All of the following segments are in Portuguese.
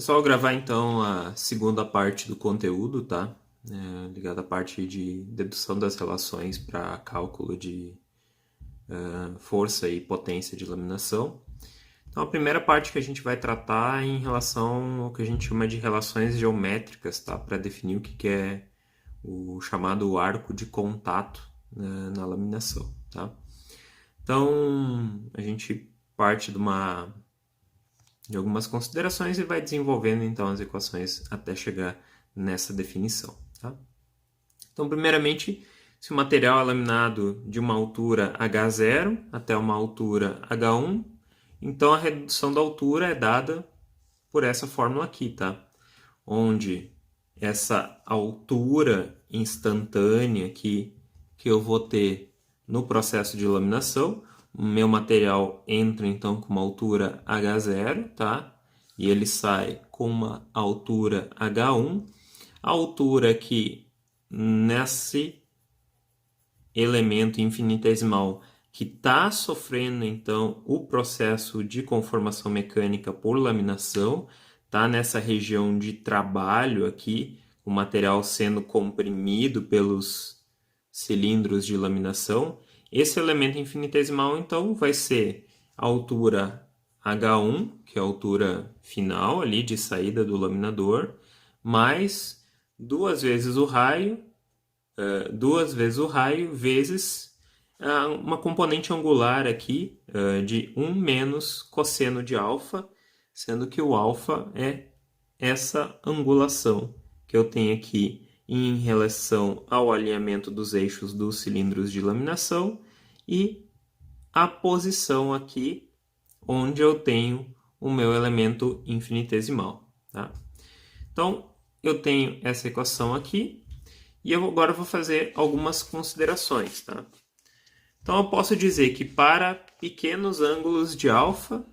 Pessoal, vou gravar então a segunda parte do conteúdo, tá? Ligado à parte de dedução das relações para cálculo de força e potência de laminação. Então, a primeira parte que a gente vai tratar é em relação ao que a gente chama de relações geométricas, tá? Para definir o que é o chamado arco de contato, né, na laminação, tá? Então, a gente parte de algumas considerações e vai desenvolvendo então as equações até chegar nessa definição, tá? Então, primeiramente, se o material é laminado de uma altura H0 até uma altura H1, então a redução da altura é dada por essa fórmula aqui, tá? Onde essa altura instantânea aqui que eu vou ter no processo de laminação, o meu material entra então com uma altura H0, tá? E ele sai com uma altura H1. A altura que nesse elemento infinitesimal que está sofrendo então o processo de conformação mecânica por laminação, está nessa região de trabalho aqui, o material sendo comprimido pelos cilindros de laminação. Esse elemento infinitesimal então vai ser a altura H1, que é a altura final ali de saída do laminador, mais duas vezes o raio vezes uma componente angular aqui de 1 menos cosseno de alfa, sendo que o alfa é essa angulação que eu tenho aqui em relação ao alinhamento dos eixos dos cilindros de laminação e a posição aqui onde eu tenho o meu elemento infinitesimal, tá? Então, eu tenho essa equação aqui, e eu agora vou fazer algumas considerações, tá? Então, eu posso dizer que para pequenos ângulos de alfa,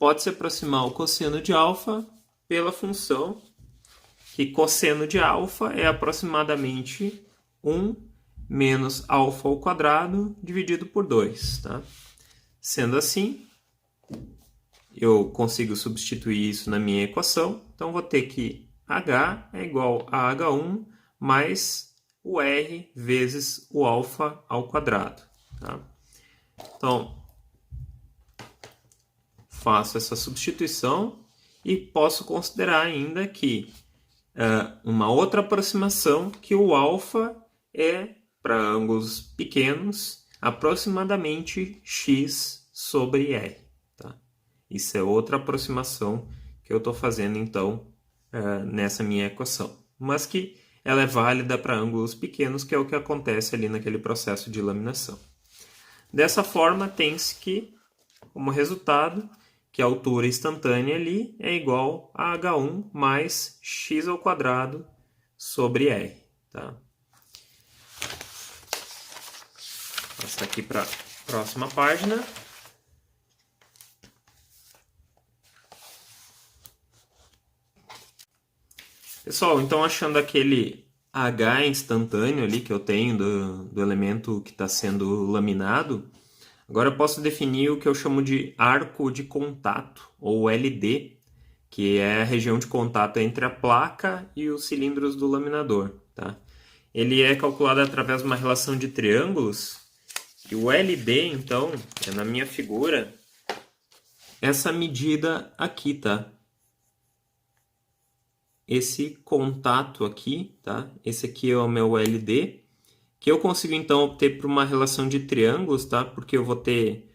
pode-se aproximar o cosseno de alfa pela função que cosseno de alfa é aproximadamente 1 menos alfa ao quadrado dividido por 2, tá? Sendo assim, eu consigo substituir isso na minha equação, então vou ter que H é igual a H1 mais o R vezes o alfa ao quadrado, tá? Então, faço essa substituição e posso considerar ainda que uma outra aproximação que o alfa é, para ângulos pequenos, aproximadamente x sobre r, tá? Isso é outra aproximação que eu estou fazendo, então, nessa minha equação, mas que ela é válida para ângulos pequenos, que é o que acontece ali naquele processo de laminação. Dessa forma, tem-se que, como resultado, que a altura instantânea ali é igual a H1 mais x ao quadrado sobre r, tá? Passar aqui para a próxima página. Pessoal, então achando aquele H instantâneo ali que eu tenho do elemento que está sendo laminado, agora eu posso definir o que eu chamo de arco de contato, ou LD, que é a região de contato entre a placa e os cilindros do laminador, tá? Ele é calculado através de uma relação de triângulos, e o LD, então, é na minha figura, essa medida aqui, tá? Esse contato aqui, tá? Esse aqui é o meu LD, que eu consigo então obter por uma relação de triângulos, tá? Porque eu vou ter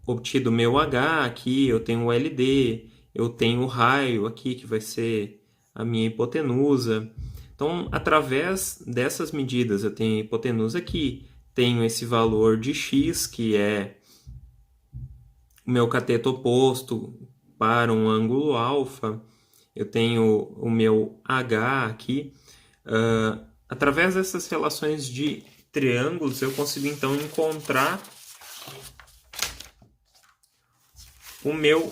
obtido o meu H aqui, eu tenho o LD, eu tenho o raio aqui, que vai ser a minha hipotenusa. Então, através dessas medidas, eu tenho a hipotenusa aqui, tenho esse valor de x, que é o meu cateto oposto para um ângulo alfa, eu tenho o meu H aqui. Através dessas relações de triângulos, eu consigo então encontrar o meu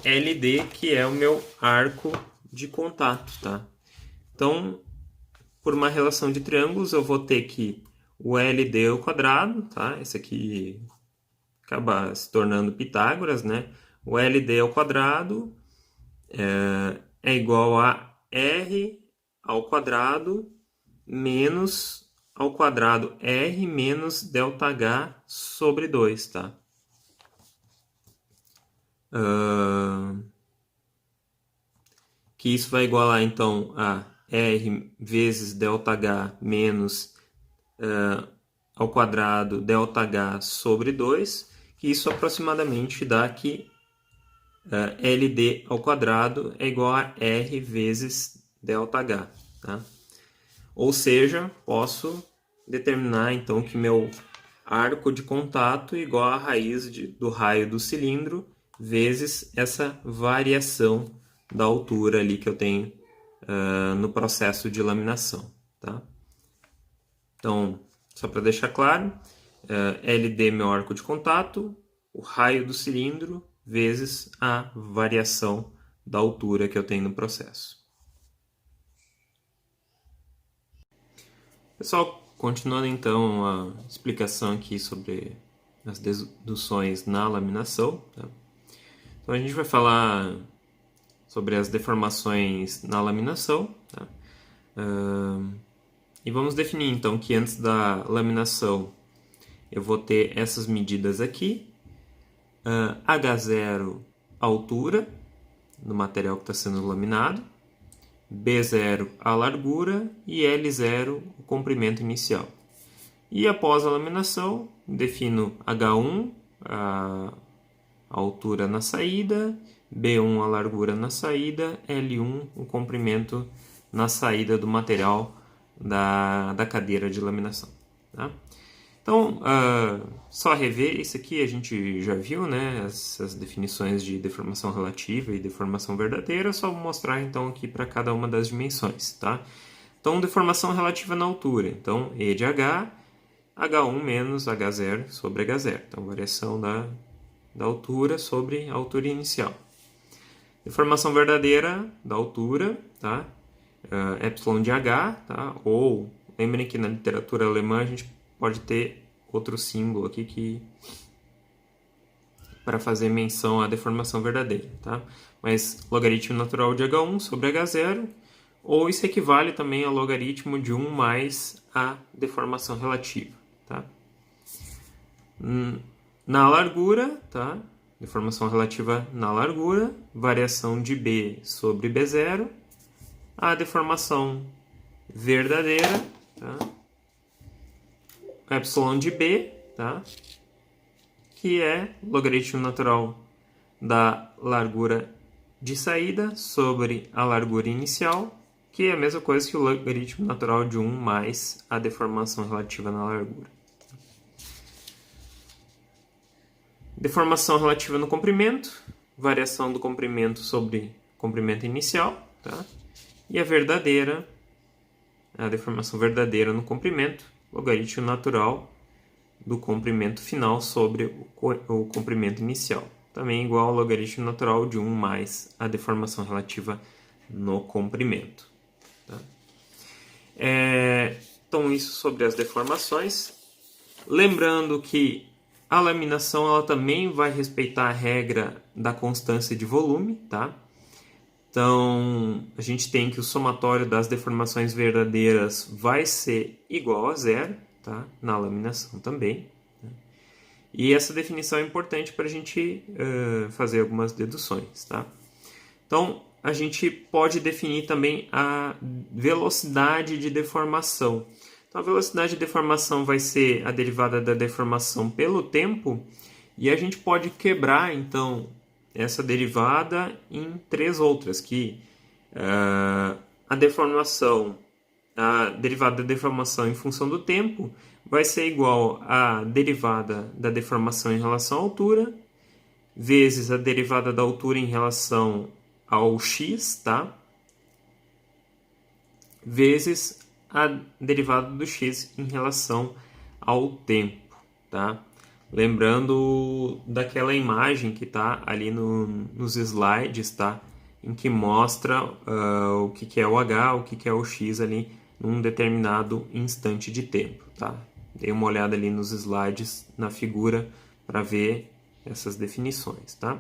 LD, que é o meu arco de contato, tá? Então, por uma relação de triângulos, eu vou ter que o LD ao quadrado, tá? Esse aqui acaba se tornando Pitágoras, né? O LD ao quadrado é igual a R ao quadrado menos ao quadrado R menos ΔH sobre 2, tá? Que isso vai igualar, então, a R vezes ΔH menos ao quadrado ΔH sobre 2, que isso aproximadamente dá que LD ao quadrado é igual a R vezes ΔH, tá? Ou seja, posso determinar então que meu arco de contato é igual a raiz do raio do cilindro vezes essa variação da altura ali que eu tenho no processo de laminação, tá? Então, só para deixar claro, LD é meu arco de contato, o raio do cilindro vezes a variação da altura que eu tenho no processo. Pessoal, continuando então a explicação aqui sobre as deduções na laminação, tá? Então a gente vai falar sobre as deformações na laminação, tá? E vamos definir então que antes da laminação eu vou ter essas medidas aqui, H0 altura do material que está sendo laminado, B0 a largura e L0 o comprimento inicial. E após a laminação, defino H1 a altura na saída, B1 a largura na saída, L1 o comprimento na saída do material da cadeira de laminação. Tá? Então, só rever, isso aqui a gente já viu, né? Essas definições de deformação relativa e deformação verdadeira, só vou mostrar então aqui para cada uma das dimensões, tá? Então, deformação relativa na altura, então E de H, H1 menos H0 sobre H0, então variação da altura sobre a altura inicial. Deformação verdadeira da altura, tá? Epsilon de H, tá? Ou, lembrem que na literatura alemã a gente pode ter outro símbolo aqui para fazer menção à deformação verdadeira, tá? Mas logaritmo natural de H1 sobre H0, ou isso equivale também ao logaritmo de 1 mais a deformação relativa, tá? Na largura, tá? Deformação relativa na largura, variação de B sobre B0, a deformação verdadeira, tá? Epsilon de B, tá? Que é logaritmo natural da largura de saída sobre a largura inicial, que é a mesma coisa que o logaritmo natural de 1 mais a deformação relativa na largura. Deformação relativa no comprimento, variação do comprimento sobre comprimento inicial, tá? E a verdadeira, a deformação verdadeira no comprimento, logaritmo natural do comprimento final sobre o comprimento inicial. Também igual ao logaritmo natural de 1 mais a deformação relativa no comprimento. Tá? Então, isso sobre as deformações. Lembrando que a laminação ela também vai respeitar a regra da constância de volume, tá? Então, a gente tem que o somatório das deformações verdadeiras vai ser igual a zero, tá? Na laminação também. Né? E essa definição é importante para a gente fazer algumas deduções, tá? Então, a gente pode definir também a velocidade de deformação. Então, a velocidade de deformação vai ser a derivada da deformação pelo tempo, e a gente pode quebrar, então, essa derivada em três outras, que a derivada da deformação em função do tempo vai ser igual à derivada da deformação em relação à altura, vezes a derivada da altura em relação ao x, tá? Vezes a derivada do x em relação ao tempo, tá? Lembrando daquela imagem que está ali nos slides, tá? Em que mostra o que é o h, o que é o x ali num determinado instante de tempo, tá? Dei uma olhada ali nos slides na figura para ver essas definições, tá?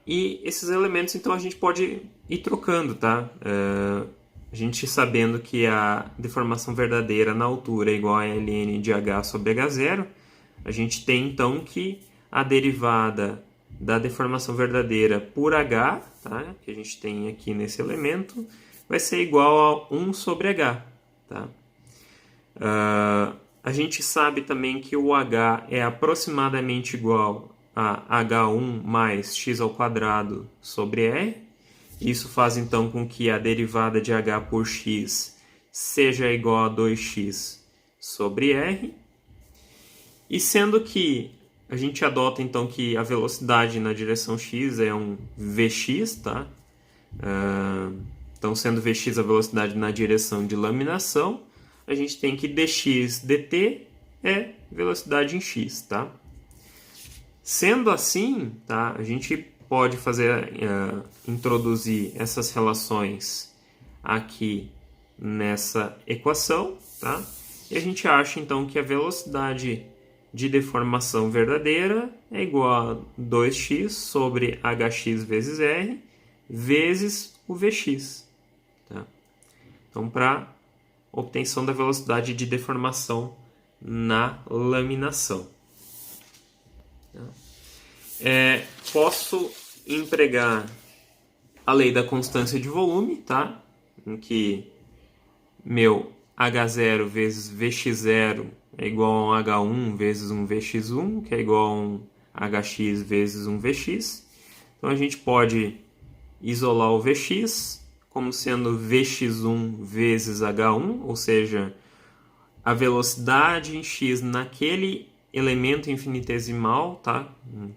E esses elementos, então, a gente pode ir trocando, tá? A gente sabendo que a deformação verdadeira na altura é igual a ln de h sobre h0, a gente tem, então, que a derivada da deformação verdadeira por h, tá? Que a gente tem aqui nesse elemento, vai ser igual a 1 sobre h, tá? A gente sabe também que o h é aproximadamente igual a h1 mais x ao quadrado sobre r. Isso faz então com que a derivada de h por x seja igual a 2x sobre r. E sendo que a gente adota então que a velocidade na direção x é um vx, tá? Então, sendo vx a velocidade na direção de laminação, a gente tem que dx dt é velocidade em x, tá? Sendo assim, tá, a gente pode fazer, introduzir essas relações aqui nessa equação, tá? E a gente acha então que a velocidade de deformação verdadeira é igual a 2x sobre hx vezes r vezes o vx. Tá? Então, para obtenção da velocidade de deformação na laminação. Posso empregar a lei da constância de volume, tá? Em que meu H0 vezes Vx0 é igual a um H1 vezes um Vx1, que é igual a um Hx vezes um Vx. Então a gente pode isolar o Vx como sendo Vx1 vezes H1, ou seja, a velocidade em x naquele elemento infinitesimal, tá?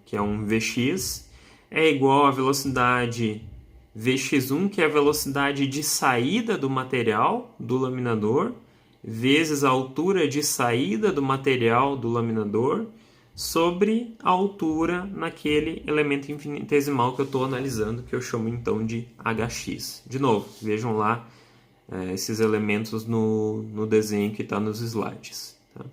Que é um Vx, é igual à velocidade Vx1, que é a velocidade de saída do material do laminador, vezes a altura de saída do material do laminador, sobre a altura naquele elemento infinitesimal que eu estou analisando, que eu chamo então de Hx. De novo, vejam lá esses elementos no desenho que está nos slides. Tá?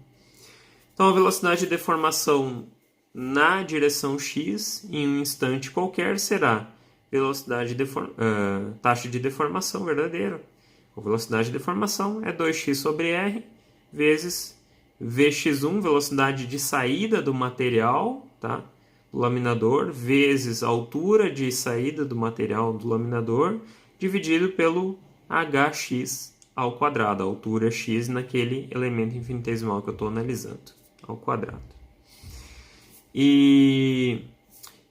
Então, a velocidade de deformação na direção x, em um instante qualquer, será taxa de deformação verdadeira. A velocidade de deformação é 2x sobre r vezes Vx1, velocidade de saída do material, tá? Do laminador, vezes a altura de saída do material do laminador, dividido pelo hx ao quadrado, a altura x naquele elemento infinitesimal que eu estou analisando, ao quadrado. E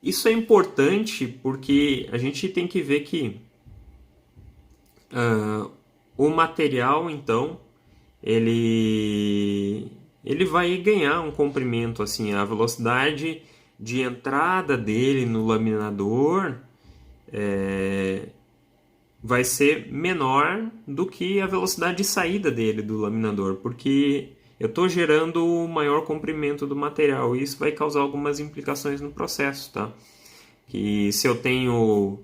isso é importante porque a gente tem que ver que o material, então, ele vai ganhar um comprimento, assim, a velocidade de entrada dele no laminador vai ser menor do que a velocidade de saída dele do laminador, porque eu estou gerando o maior comprimento do material e isso vai causar algumas implicações no processo, tá? Que se eu tenho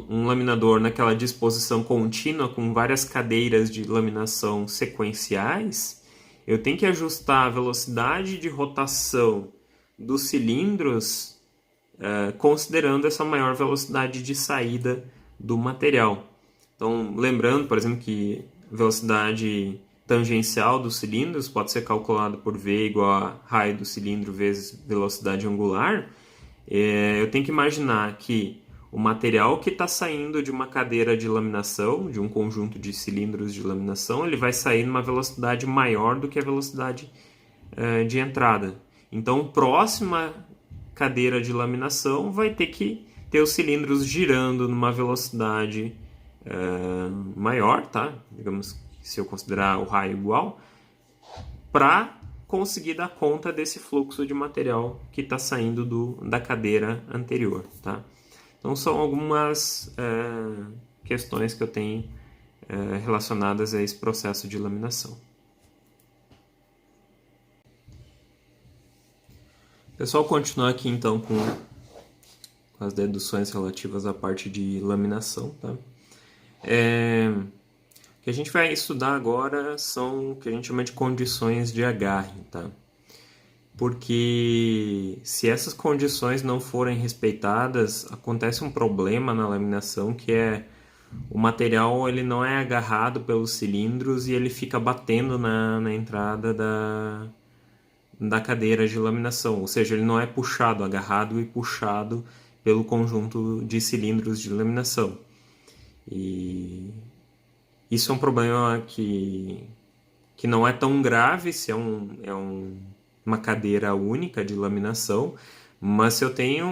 um laminador naquela disposição contínua com várias cadeiras de laminação sequenciais, eu tenho que ajustar a velocidade de rotação dos cilindros considerando essa maior velocidade de saída do material. Então, lembrando, por exemplo, que a velocidade tangencial dos cilindros pode ser calculada por V igual a raio do cilindro vezes velocidade angular. Eu tenho que imaginar que o material que está saindo de uma cadeira de laminação, de um conjunto de cilindros de laminação, ele vai sair numa velocidade maior do que a velocidade de entrada. Então, próxima cadeira de laminação vai ter que ter os cilindros girando numa velocidade maior, tá? Digamos, se eu considerar o raio igual, para conseguir dar conta desse fluxo de material que está saindo da cadeira anterior, tá? Então, são algumas questões que eu tenho relacionadas a esse processo de laminação. Pessoal, continuar aqui então com as deduções relativas à parte de laminação, tá? O que a gente vai estudar agora são o que a gente chama de condições de agarre, tá? porque se essas condições não forem respeitadas, acontece um problema na laminação, que é o material ele não é agarrado pelos cilindros e ele fica batendo na entrada da cadeira de laminação, ou seja, ele não é puxado, agarrado e puxado pelo conjunto de cilindros de laminação. E isso é um problema que não é tão grave se uma cadeira única de laminação, mas se eu tenho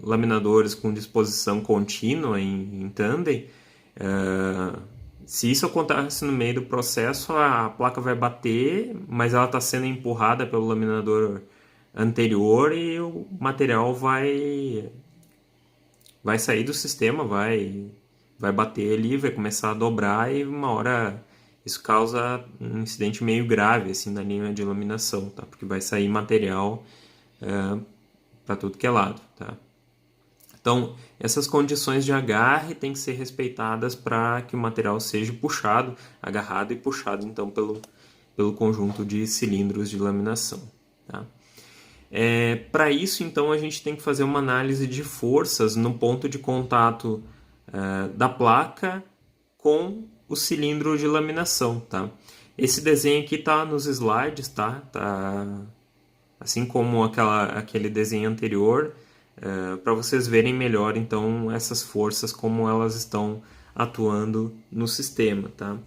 laminadores com disposição contínua em tandem, se isso acontece no meio do processo, a placa vai bater, mas ela está sendo empurrada pelo laminador anterior e o material vai sair do sistema, vai bater ali, vai começar a dobrar e uma hora isso causa um incidente meio grave assim, na linha de laminação, tá? Porque vai sair material para tudo que é lado. Tá? Então, essas condições de agarre têm que ser respeitadas para que o material seja puxado, agarrado e puxado então pelo conjunto de cilindros de laminação. Tá? Para isso, então, a gente tem que fazer uma análise de forças no ponto de contato da placa com o cilindro de laminação. Tá? Esse desenho aqui está nos slides, tá? Assim como aquele desenho anterior, para vocês verem melhor então essas forças, como elas estão atuando no sistema. Tá?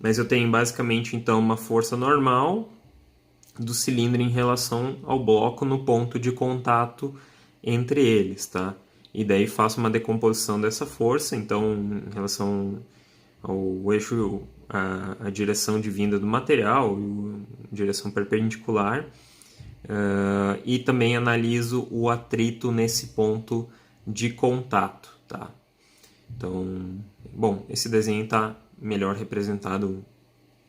Mas eu tenho basicamente então uma força normal do cilindro em relação ao bloco no ponto de contato entre eles, tá? E daí faço uma decomposição dessa força, então em relação ao eixo, a direção de vinda do material, direção perpendicular, e também analiso o atrito nesse ponto de contato, tá? Então, bom, esse desenho está melhor representado,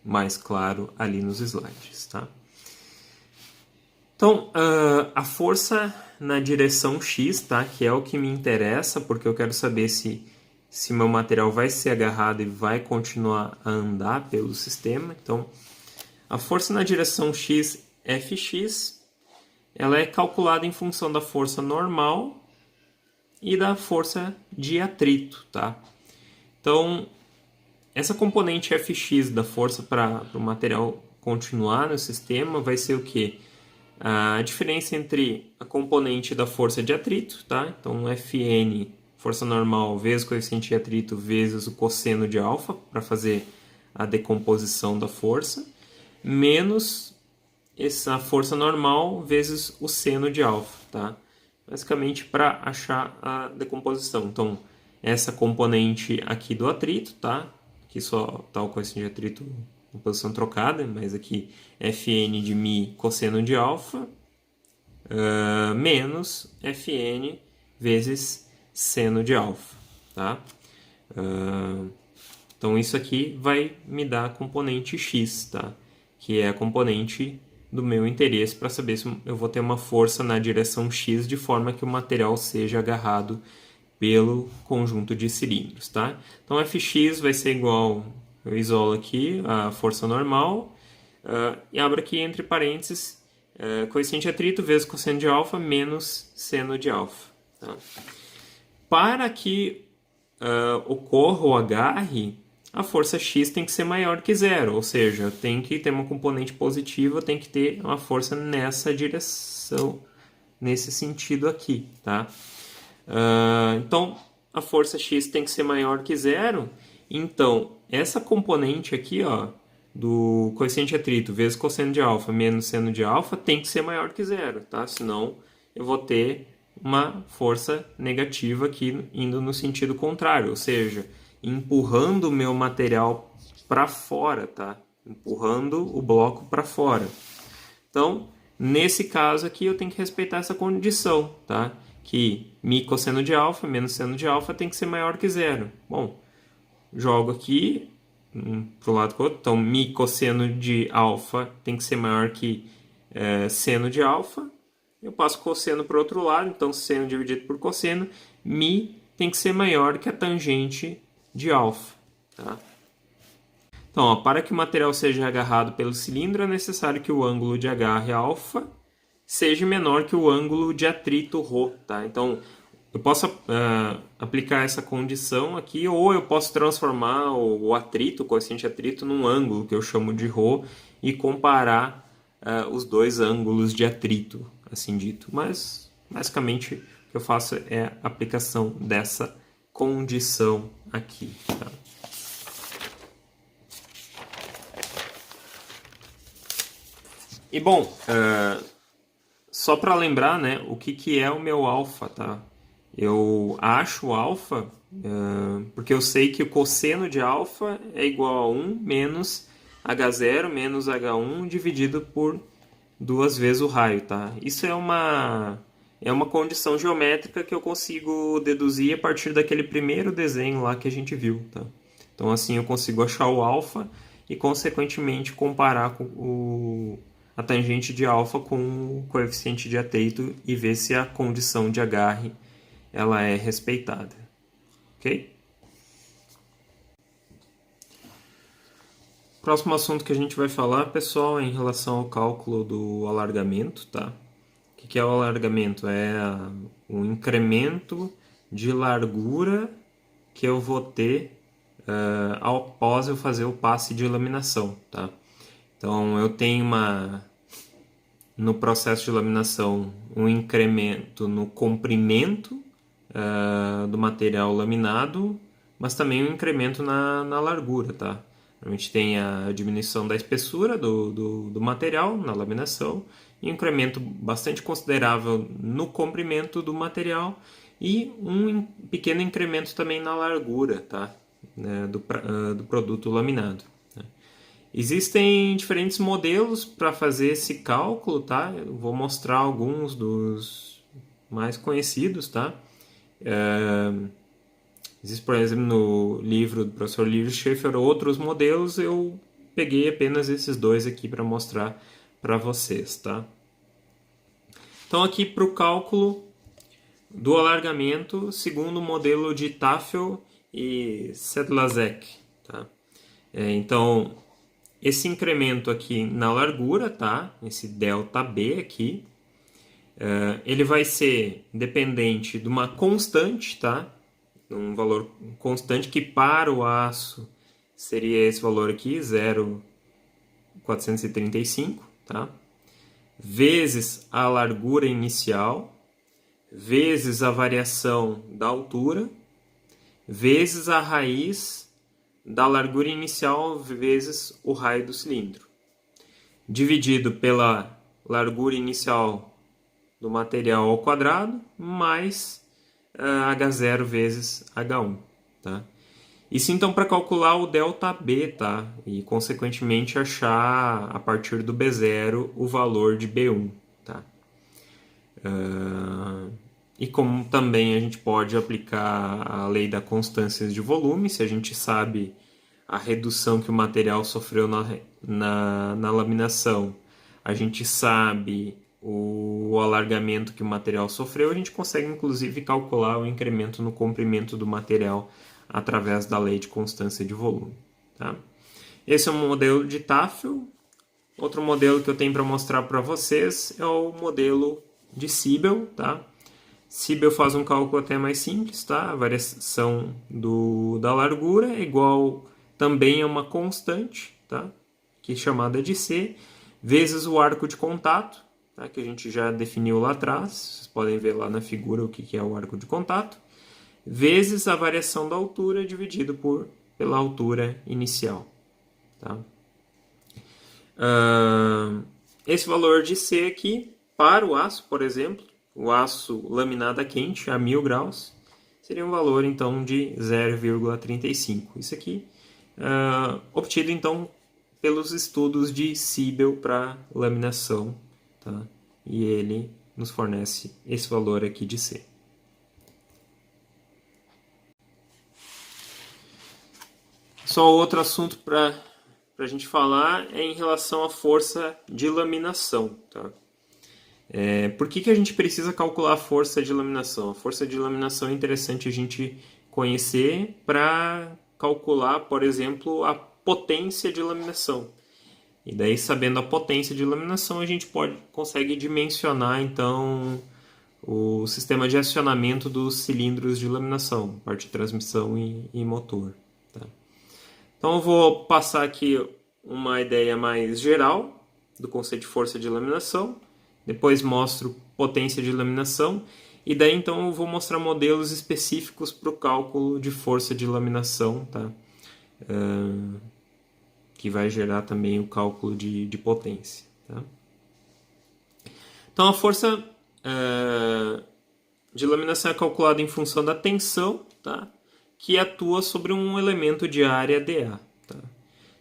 mais claro ali nos slides, tá? Então, a força na direção X, tá? Que é o que me interessa, porque eu quero saber se meu material vai ser agarrado e vai continuar a andar pelo sistema. Então, a força na direção X, Fx, ela é calculada em função da força normal e da força de atrito, tá? Então, essa componente Fx da força para o material continuar no sistema vai ser o quê? A diferença entre a componente da força de atrito, tá? Então, Fn, força normal, vezes coeficiente de atrito, vezes o cosseno de alfa, para fazer a decomposição da força, menos essa força normal vezes o seno de alfa, tá? Basicamente, para achar a decomposição. Então, essa componente aqui do atrito, tá? Aqui só está o coeficiente de atrito em posição trocada, mas aqui Fn de μ cosseno de alfa, menos Fn vezes seno de alfa. Tá? Então isso aqui vai me dar a componente x, tá? Que é a componente do meu interesse para saber se eu vou ter uma força na direção x de forma que o material seja agarrado pelo conjunto de cilindros. Tá? Então Fx vai ser igual... Eu isolo aqui a força normal e abro aqui entre parênteses coeficiente de atrito vezes cosseno de alfa menos seno de alfa. Tá? Para que ocorra o agarre, a força X tem que ser maior que zero, ou seja, tem que ter uma componente positiva, tem que ter uma força nessa direção, nesse sentido aqui. Tá? Então, a força X tem que ser maior que zero. Então, essa componente aqui, ó, do coeficiente de atrito vezes cosseno de alfa menos seno de alfa tem que ser maior que zero, tá? Senão eu vou ter uma força negativa aqui indo no sentido contrário, ou seja, empurrando o meu material para fora, tá? Empurrando o bloco para fora. Então, nesse caso aqui eu tenho que respeitar essa condição, tá? Que μ cosseno de alfa menos seno de alfa tem que ser maior que zero. Bom, jogo aqui para o lado do outro. Então, μ cosseno de alfa tem que ser maior que seno de alfa. Eu passo cosseno para o outro lado. Então, seno dividido por cosseno. μ tem que ser maior que a tangente de alfa. Tá? Então, ó, para que o material seja agarrado pelo cilindro, é necessário que o ângulo de agarre alfa seja menor que o ângulo de atrito ρ, tá? Então, eu posso aplicar essa condição aqui, ou eu posso transformar o atrito, o coeficiente de atrito, num ângulo que eu chamo de ρ e comparar os dois ângulos de atrito, assim dito. Mas, basicamente, o que eu faço é a aplicação dessa condição aqui, tá? E bom, só para lembrar, né, o que é o meu alfa, tá? Eu acho o alfa porque eu sei que o cosseno de alfa é igual a 1 menos H0 menos H1 dividido por 2 vezes o raio, tá? Isso é uma condição geométrica que eu consigo deduzir a partir daquele primeiro desenho lá que a gente viu, tá? Então assim eu consigo achar o alfa e consequentemente comparar com a tangente de alfa com o coeficiente de atrito e ver se a condição de agarre ela é respeitada, ok? Próximo assunto que a gente vai falar, pessoal, é em relação ao cálculo do alargamento, tá? O que é o alargamento? É o incremento de largura que eu vou ter após eu fazer o passe de laminação, tá? Então, eu tenho no processo de laminação um incremento no comprimento do material laminado, mas também um incremento na largura, tá? A gente tem a diminuição da espessura do material na laminação e um incremento bastante considerável no comprimento do material e um pequeno incremento também na largura, tá? do produto laminado. Existem diferentes modelos para fazer esse cálculo, tá? Eu vou mostrar alguns dos mais conhecidos, tá? Existe, por exemplo, no livro do professor Livio Schaefer outros modelos, eu peguei apenas esses dois aqui para mostrar para vocês, tá? Então aqui para o cálculo do alargamento segundo o modelo de Tafel e Sedlacek, tá? Então esse incremento aqui na largura, tá? Esse ΔB aqui, ele vai ser dependente de uma constante, tá? Um valor constante que para o aço seria esse valor aqui, 0,435, tá? Vezes a largura inicial, vezes a variação da altura, vezes a raiz da largura inicial vezes o raio do cilindro, dividido pela largura inicial do material ao quadrado, mais H0 vezes H1, tá? Isso então para calcular o ΔB, tá? E consequentemente achar a partir do B0 o valor de B1, tá? E como também a gente pode aplicar a lei da constância de volume, se a gente sabe a redução que o material sofreu na laminação, a gente sabe o alargamento que o material sofreu, a gente consegue inclusive calcular o incremento no comprimento do material através da lei de constância de volume, tá? Esse é um modelo de Tafel. Outro modelo que eu tenho para mostrar para vocês é o modelo de Siebel, tá? Siebel faz um cálculo até mais simples, tá? A variação da largura é igual também a uma constante, tá? Que é chamada de C, vezes o arco de contato, tá? Que a gente já definiu lá atrás. Vocês podem ver lá na figura o que é o arco de contato, vezes a variação da altura dividido pela altura inicial, tá? Esse valor de C aqui, para o aço, por exemplo, o aço laminado a quente a 1000 graus, seria um valor então de 0,35. Isso aqui obtido então pelos estudos de Siebel para laminação, tá? E ele nos fornece esse valor aqui de C. Só outro assunto para a gente falar é em relação à força de laminação, tá? Por que a gente precisa calcular a força de laminação? A força de laminação é interessante a gente conhecer para calcular, por exemplo, potência de laminação. E daí, sabendo a potência de laminação, a gente consegue dimensionar, então, o sistema de acionamento dos cilindros de laminação, parte de transmissão e motor. Tá? Então, eu vou passar aqui uma ideia mais geral do conceito de força de laminação, depois mostro potência de laminação, e daí, então, eu vou mostrar modelos específicos para o cálculo de força de laminação, tá? Que vai gerar também o cálculo de potência. Tá? Então, a força de laminação é calculada em função da tensão, tá? Que atua sobre um elemento de área dA. Tá?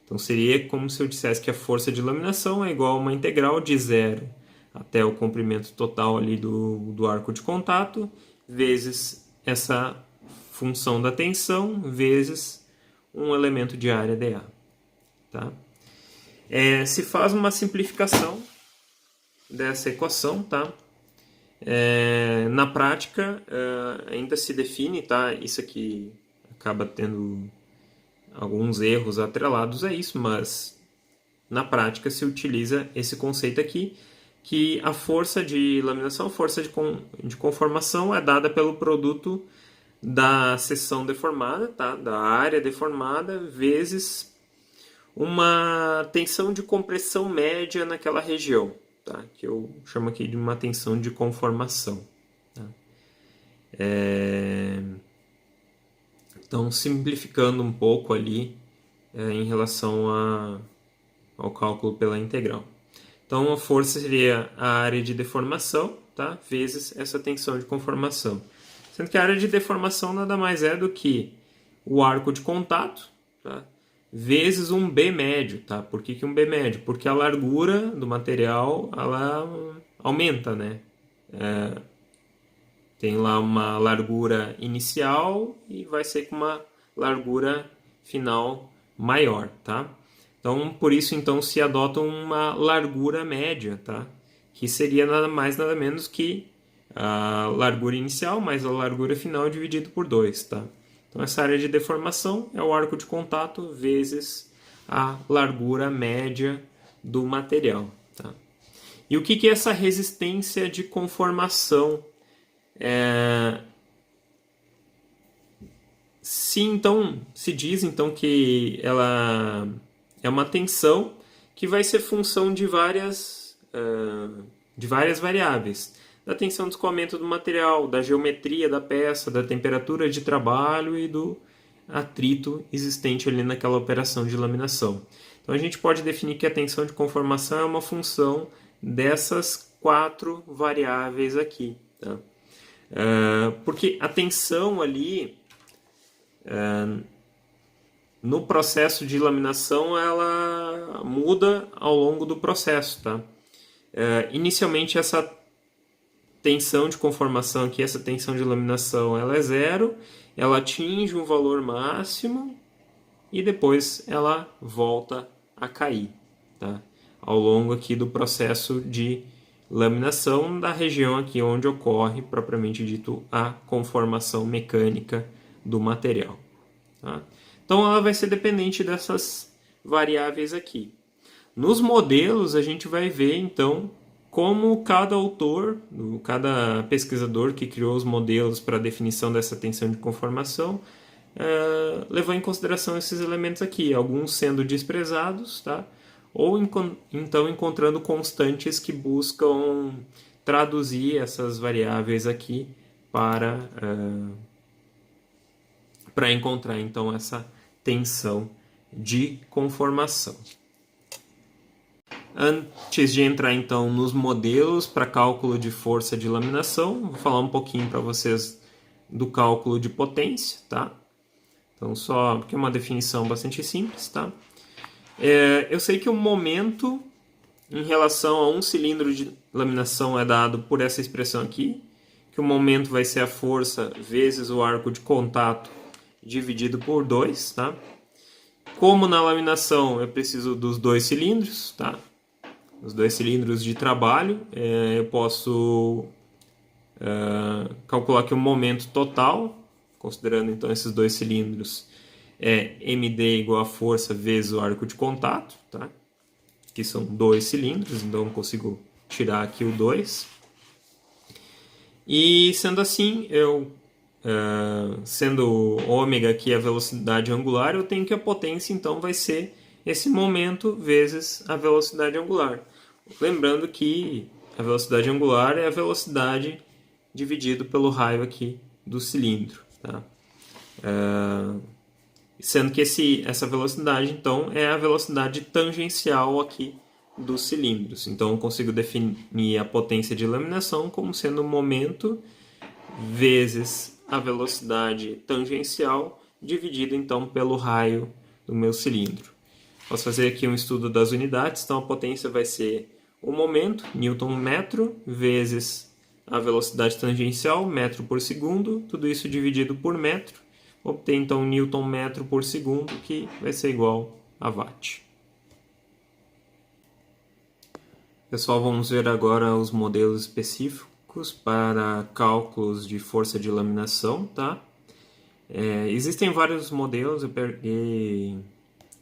Então, seria como se eu dissesse que a força de laminação é igual a uma integral de 0 até o comprimento total ali do arco de contato, vezes essa função da tensão, vezes um elemento de área dA. Tá? Se faz uma simplificação dessa equação, tá? Na prática, ainda se define, tá? Isso aqui acaba tendo alguns erros atrelados a isso, mas na prática se utiliza esse conceito aqui, que a força de laminação, a força de conformação é dada pelo produto da seção deformada, tá? Da área deformada, vezes uma tensão de compressão média naquela região, tá? Que eu chamo aqui de uma tensão de conformação. Tá? Então, simplificando um pouco ali em relação ao cálculo pela integral. Então, a força seria a área de deformação, tá? Vezes essa tensão de conformação. Sendo que a área de deformação nada mais é do que o arco de contato, tá? Vezes um B médio, tá? Por que um B médio? Porque a largura do material, ela aumenta, né? Tem lá uma largura inicial e vai ser com uma largura final maior, tá? Então, por isso, então, se adota uma largura média, tá? Que seria nada mais, nada menos que a largura inicial mais a largura final dividido por 2, tá? Então, essa área de deformação é o arco de contato vezes a largura média do material. Tá? E o que é essa resistência de conformação? Se diz então que ela é uma tensão que vai ser função de várias variáveis. Da tensão de escoamento do material, da geometria da peça, da temperatura de trabalho e do atrito existente ali naquela operação de laminação. Então a gente pode definir que a tensão de conformação é uma função dessas 4 variáveis aqui. Tá? Porque a tensão ali, no processo de laminação, ela muda ao longo do processo. Tá? Inicialmente essa tensão de conformação aqui, essa tensão de laminação, ela é 0, ela atinge um valor máximo e depois ela volta a cair, tá? Ao longo aqui do processo de laminação da região aqui onde ocorre, propriamente dito, a conformação mecânica do material. Tá? Então ela vai ser dependente dessas variáveis aqui. Nos modelos a gente vai ver então como cada autor, cada pesquisador que criou os modelos para a definição dessa tensão de conformação, levou em consideração esses elementos aqui, alguns sendo desprezados, tá? Ou então encontrando constantes que buscam traduzir essas variáveis aqui para encontrar então essa tensão de conformação. Antes de entrar então nos modelos para cálculo de força de laminação, vou falar um pouquinho para vocês do cálculo de potência, tá? Então só porque é uma definição bastante simples, tá? Eu sei que o momento em relação a um cilindro de laminação é dado por essa expressão aqui, que o momento vai ser a força vezes o arco de contato dividido por 2, tá? Como na laminação eu preciso dos 2 cilindros, tá? Os 2 cilindros de trabalho, eu posso calcular aqui o momento total, considerando então esses 2 cilindros, é MD igual a força vezes o arco de contato, tá? Que são 2 cilindros, então eu consigo tirar aqui o 2. E sendo assim, sendo ômega aqui a velocidade angular, eu tenho que a potência então vai ser esse momento vezes a velocidade angular. Lembrando que a velocidade angular é a velocidade dividido pelo raio aqui do cilindro, tá? Sendo que essa velocidade, então, é a velocidade tangencial aqui dos cilindros. Então, eu consigo definir a potência de laminação como sendo o momento vezes a velocidade tangencial dividido, então, pelo raio do meu cilindro. Posso fazer aqui um estudo das unidades. Então, a potência vai ser o momento, Newton-metro, vezes a velocidade tangencial, metro por segundo, tudo isso dividido por metro. Obter então Newton-metro por segundo, que vai ser igual a watt. Pessoal, vamos ver agora os modelos específicos para cálculos de força de laminação, tá? Existem vários modelos, eu peguei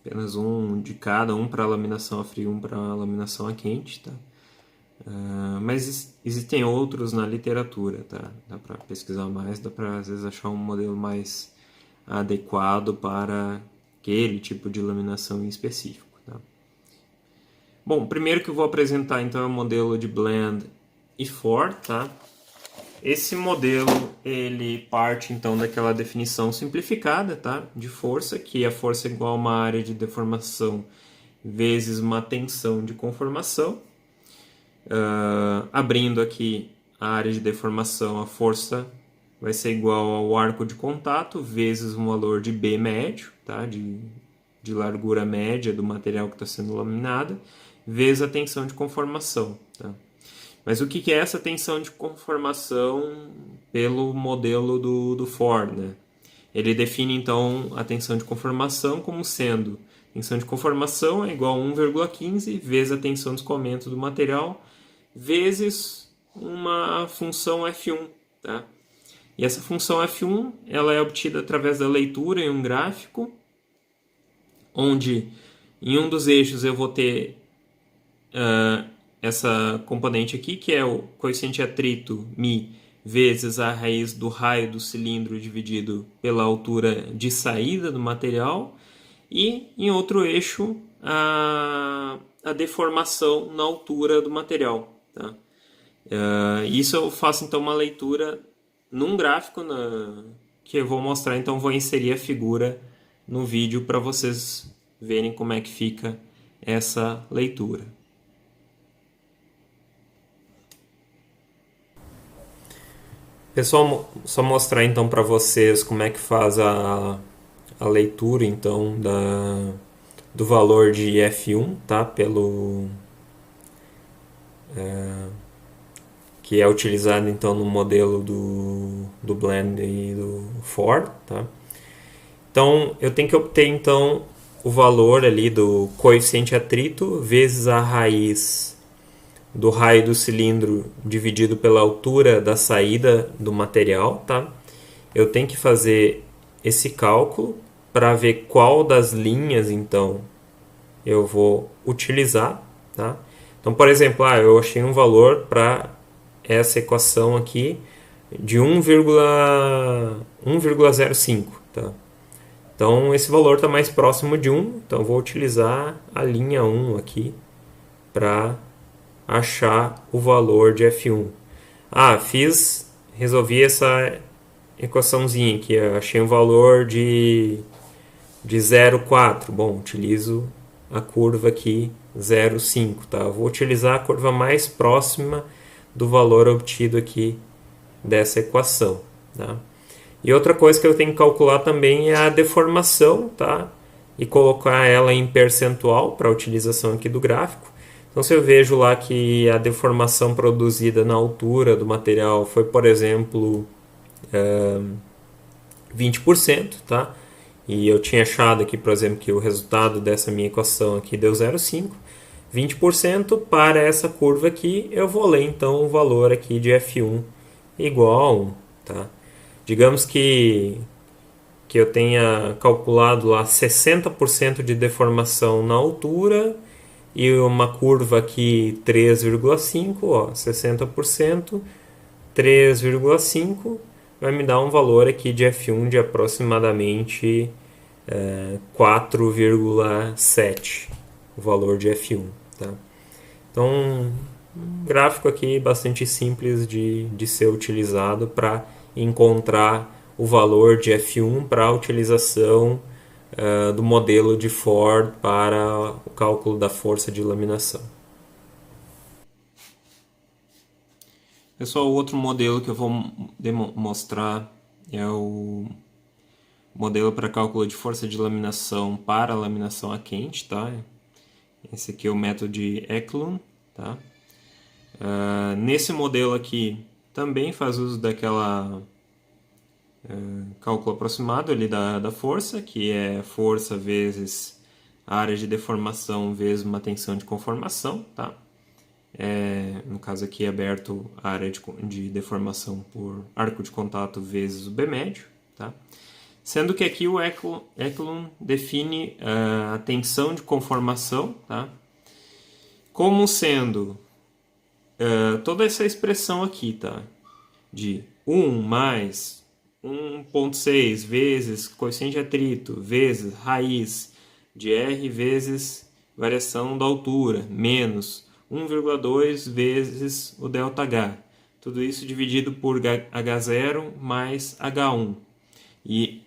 apenas um de cada, um para laminação a frio, um para laminação a quente, tá? Mas existem outros na literatura, tá? Dá para pesquisar mais, dá para às vezes achar um modelo mais adequado para aquele tipo de laminação em específico, tá? Bom, primeiro que eu vou apresentar então é o modelo de Bland e Ford, tá? Esse modelo ele parte então daquela definição simplificada, tá? De força, que a força é igual a uma área de deformação vezes uma tensão de conformação. Abrindo aqui a área de deformação, a força vai ser igual ao arco de contato vezes um valor de B médio, tá? de largura média do material que está sendo laminado, vezes a tensão de conformação. Tá? Mas o que é essa tensão de conformação pelo modelo do Ford? Né? Ele define então a tensão de conformação como sendo tensão de conformação é igual a 1,15 vezes a tensão de escoamento do material vezes uma função F1. Tá? E essa função F1 ela é obtida através da leitura em um gráfico, onde em um dos eixos eu vou ter essa componente aqui, que é o coeficiente de atrito μ vezes a raiz do raio do cilindro dividido pela altura de saída do material, e em outro eixo a deformação na altura do material. Tá? Isso eu faço então uma leitura num gráfico que eu vou mostrar, então vou inserir a figura no vídeo para vocês verem como é que fica essa leitura. Pessoal, só mostrar então para vocês como é que faz a leitura então do valor de F1, tá? Que é utilizado então no modelo do Bland e do Ford, tá? Então eu tenho que obter então o valor ali do coeficiente de atrito vezes a raiz do raio do cilindro dividido pela altura da saída do material, tá? Eu tenho que fazer esse cálculo para ver qual das linhas então eu vou utilizar, tá? Então, por exemplo, eu achei um valor para essa equação aqui de 1,05, tá? Então, esse valor está mais próximo de 1, então eu vou utilizar a linha 1 aqui para achar o valor de F1. Resolvi essa equaçãozinha aqui, eu achei um valor de 0,4. Bom, utilizo a curva aqui 0,5, tá? Eu vou utilizar a curva mais próxima do valor obtido aqui dessa equação, tá? E outra coisa que eu tenho que calcular também é a deformação, tá? E colocar ela em percentual para a utilização aqui do gráfico. Então, se eu vejo lá que a deformação produzida na altura do material foi, por exemplo, 20%, tá? E eu tinha achado aqui, por exemplo, que o resultado dessa minha equação aqui deu 0,5. 20% para essa curva aqui, eu vou ler então o valor aqui de F1 igual a 1, tá? Digamos que que eu tenha calculado lá 60% de deformação na altura e uma curva aqui 3,5, ó, 60%, 3,5 vai me dar um valor aqui de F1 de aproximadamente 4,7, o valor de F1. Tá? Então, um gráfico aqui bastante simples de ser utilizado para encontrar o valor de F1 para a utilização do modelo de Ford para o cálculo da força de laminação. Pessoal, o outro modelo que eu vou mostrar é o modelo para cálculo de força de laminação para laminação a quente, tá? Esse aqui é o método de Eklund, tá? Nesse modelo aqui também faz uso daquela cálculo aproximado ali da força, que é força vezes a área de deformação vezes uma tensão de conformação, tá? No caso aqui é aberto a área de deformação por arco de contato vezes o B médio, tá? Sendo que aqui o Eklund define a tensão de conformação, tá? Como sendo toda essa expressão aqui, tá? De 1 mais 1,6 vezes coeficiente de atrito vezes raiz de R vezes variação da altura menos 1,2 vezes o ΔH. Tudo isso dividido por H0 mais H1. E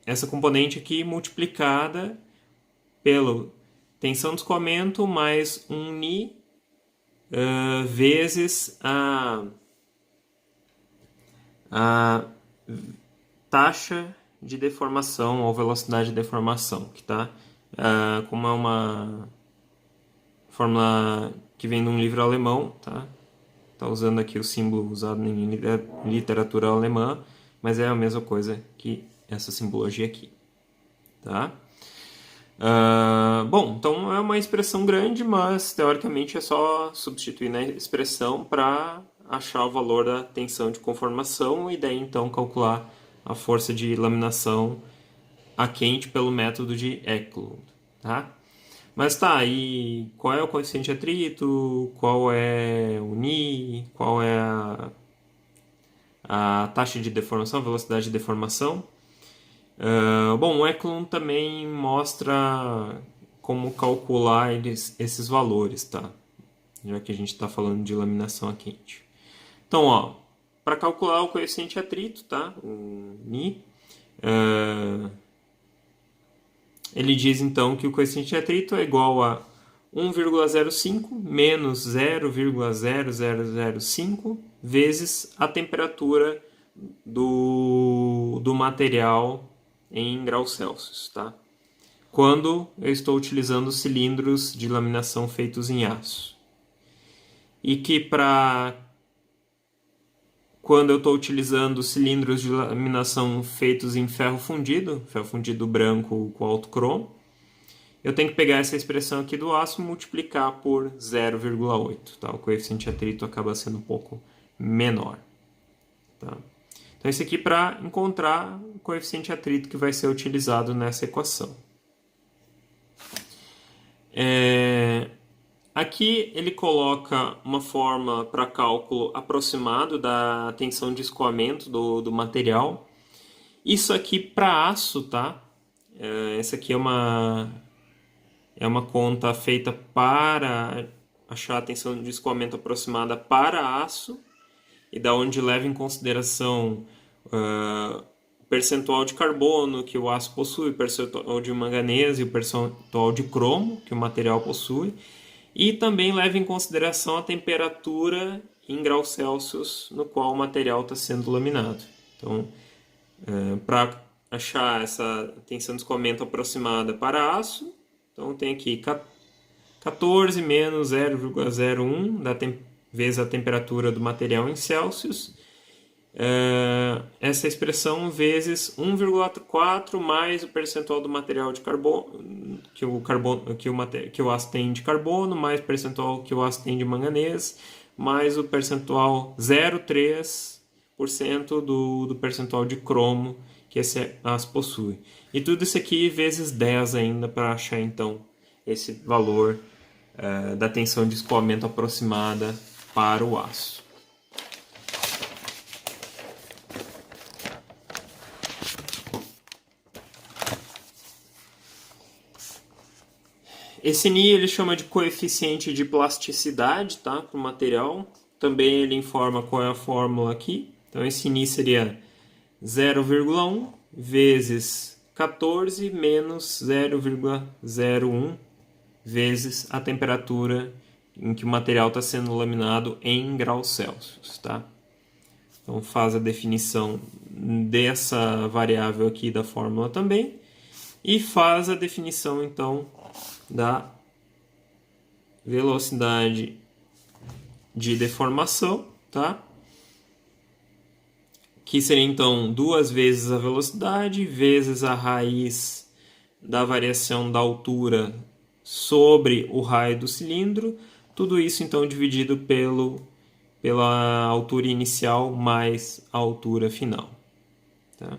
essa componente aqui multiplicada pela tensão de escoamento mais 1Ni vezes a taxa de deformação ou velocidade de deformação, que tá como é uma fórmula que vem de um livro alemão, tá? Tá usando aqui o símbolo usado em literatura alemã, mas é a mesma coisa que essa simbologia aqui, tá? Bom, então é uma expressão grande, mas teoricamente é só substituir na expressão para achar o valor da tensão de conformação e daí então calcular a força de laminação a quente pelo método de Eklund, tá? Mas tá, e qual é o coeficiente de atrito, qual é o Ni, qual é a taxa de deformação, a velocidade de deformação? Bom, o Eklund também mostra como calcular esses valores, tá? Já que a gente está falando de laminação a quente. Então, ó, para calcular o coeficiente de atrito, tá? O Ni, ele diz então que o coeficiente de atrito é igual a 1,05 menos 0,0005 vezes a temperatura do material em graus Celsius, tá? Quando eu estou utilizando cilindros de laminação feitos em aço. E que quando eu estou utilizando cilindros de laminação feitos em ferro fundido branco com alto cromo, eu tenho que pegar essa expressão aqui do aço e multiplicar por 0,8. Tá? O coeficiente de atrito acaba sendo um pouco menor. Tá? Então, esse aqui para encontrar o coeficiente de atrito que vai ser utilizado nessa equação. Aqui ele coloca uma forma para cálculo aproximado da tensão de escoamento do material. Isso aqui para aço, tá? Essa aqui é uma conta feita para achar a tensão de escoamento aproximada para aço e da onde leva em consideração o percentual de carbono que o aço possui, o percentual de manganês e o percentual de cromo que o material possui. E também leva em consideração a temperatura em graus Celsius no qual o material está sendo laminado. Então, para achar essa tensão de escoamento aproximada para aço, então tem aqui 14 menos 0,01 vezes a temperatura do material em Celsius. Essa expressão vezes 1,4 mais o percentual do material de carbono que o aço tem de carbono, mais o percentual que o aço tem de manganês, mais o percentual 0,3% do percentual de cromo que esse aço possui. E tudo isso aqui vezes 10 ainda para achar então esse valor da tensão de escoamento aproximada para o aço. Esse Ni ele chama de coeficiente de plasticidade, tá, para o material. Também ele informa qual é a fórmula aqui. Então esse Ni seria 0,1 vezes 14 menos 0,01 vezes a temperatura em que o material está sendo laminado em graus Celsius, tá? Então faz a definição dessa variável aqui da fórmula também e faz a definição então da velocidade de deformação, tá? Que seria então 2 vezes a velocidade vezes a raiz da variação da altura sobre o raio do cilindro, tudo isso então dividido pela altura inicial mais a altura final. Tá?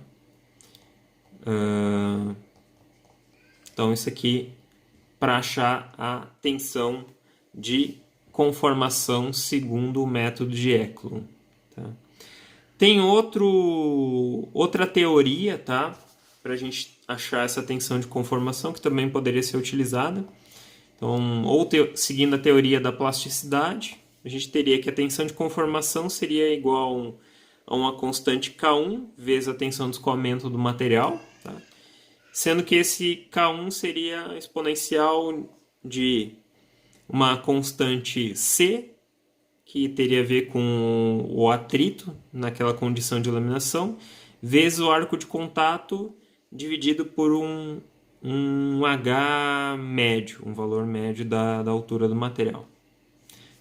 Então isso aqui para achar a tensão de conformação segundo o método de Eklund. Tá? Tem outra teoria, tá? Para a gente achar essa tensão de conformação que também poderia ser utilizada. Então, seguindo a teoria da plasticidade, a gente teria que a tensão de conformação seria igual a uma constante K1 vezes a tensão de escoamento do material, tá? Sendo que esse K1 seria exponencial de uma constante C, que teria a ver com o atrito naquela condição de laminação, vezes o arco de contato dividido por um H médio, um valor médio da altura do material.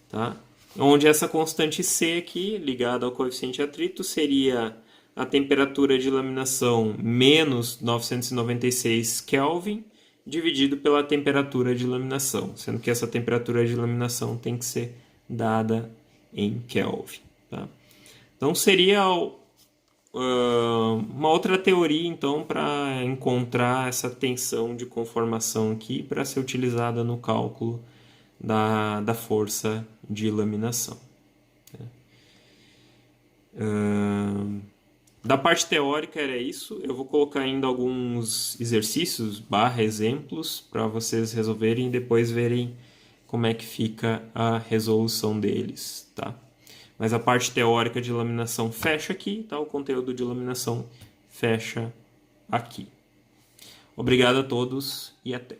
Tá? Onde essa constante C aqui, ligada ao coeficiente de atrito, seria a temperatura de laminação menos 996 Kelvin, dividido pela temperatura de laminação, sendo que essa temperatura de laminação tem que ser dada em Kelvin. Tá? Então seria uma outra teoria então para encontrar essa tensão de conformação aqui para ser utilizada no cálculo da força de laminação. Da parte teórica era isso. Eu vou colocar ainda alguns exercícios exemplos para vocês resolverem e depois verem como é que fica a resolução deles, tá? Mas a parte teórica de laminação fecha aqui, tá? O conteúdo de laminação fecha aqui. Obrigado a todos e até.